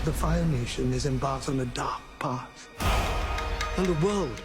The Fire Nation is embarked on a dark path, and the world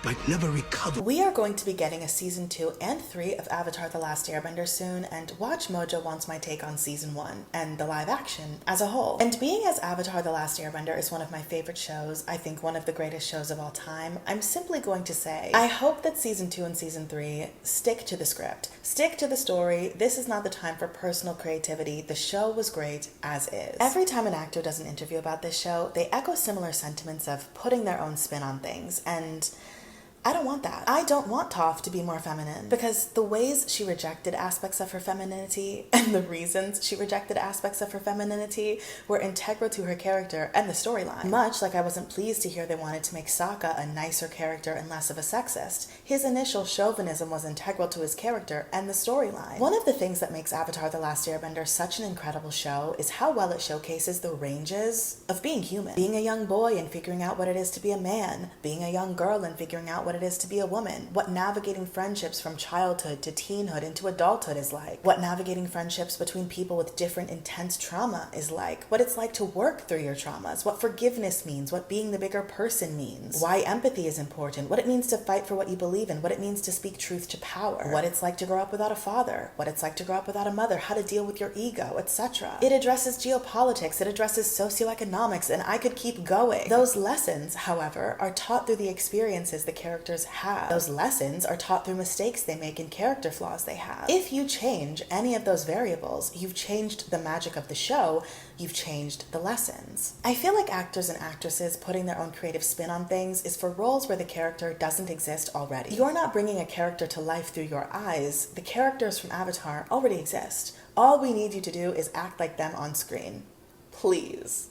might never recover. We are going to be getting a season 2 and 3 of Avatar The Last Airbender soon, and Watch Mojo wants my take on season 1 and the live action as a whole. And being as Avatar The Last Airbender is one of my favorite shows, I think one of the greatest shows of all time, I'm simply going to say, I hope that season 2 and season 3 stick to the script, stick to the story. This is not the time for personal creativity. The show was great as is. Every time an actor does an interview about this show, they echo similar sentiments of putting their own spin on things, and I don't want that. I don't want Toph to be more feminine, because the ways she rejected aspects of her femininity and the reasons she rejected aspects of her femininity were integral to her character and the storyline. Much like I wasn't pleased to hear they wanted to make Sokka a nicer character and less of a sexist. His initial chauvinism was integral to his character and the storyline. One of the things that makes Avatar The Last Airbender such an incredible show is how well it showcases the ranges of being human. Being a young boy and figuring out what it is to be a man. Being a young girl and figuring out what it is to be a woman, what navigating friendships from childhood to teenhood into adulthood is like, what navigating friendships between people with different intense trauma is like, what it's like to work through your traumas, what forgiveness means, what being the bigger person means, why empathy is important, what it means to fight for what you believe in, what it means to speak truth to power, what it's like to grow up without a father, what it's like to grow up without a mother, how to deal with your ego, etc. It addresses geopolitics, it addresses socioeconomics, and I could keep going. Those lessons, however, are taught through the experiences the characters have. Those lessons are taught through mistakes they make and character flaws they have. If you change any of those variables, you've changed the magic of the show, you've changed the lessons. I feel like actors and actresses putting their own creative spin on things is for roles where the character doesn't exist already. You're not bringing a character to life through your eyes. The characters from Avatar already exist. All we need you to do is act like them on screen. Please.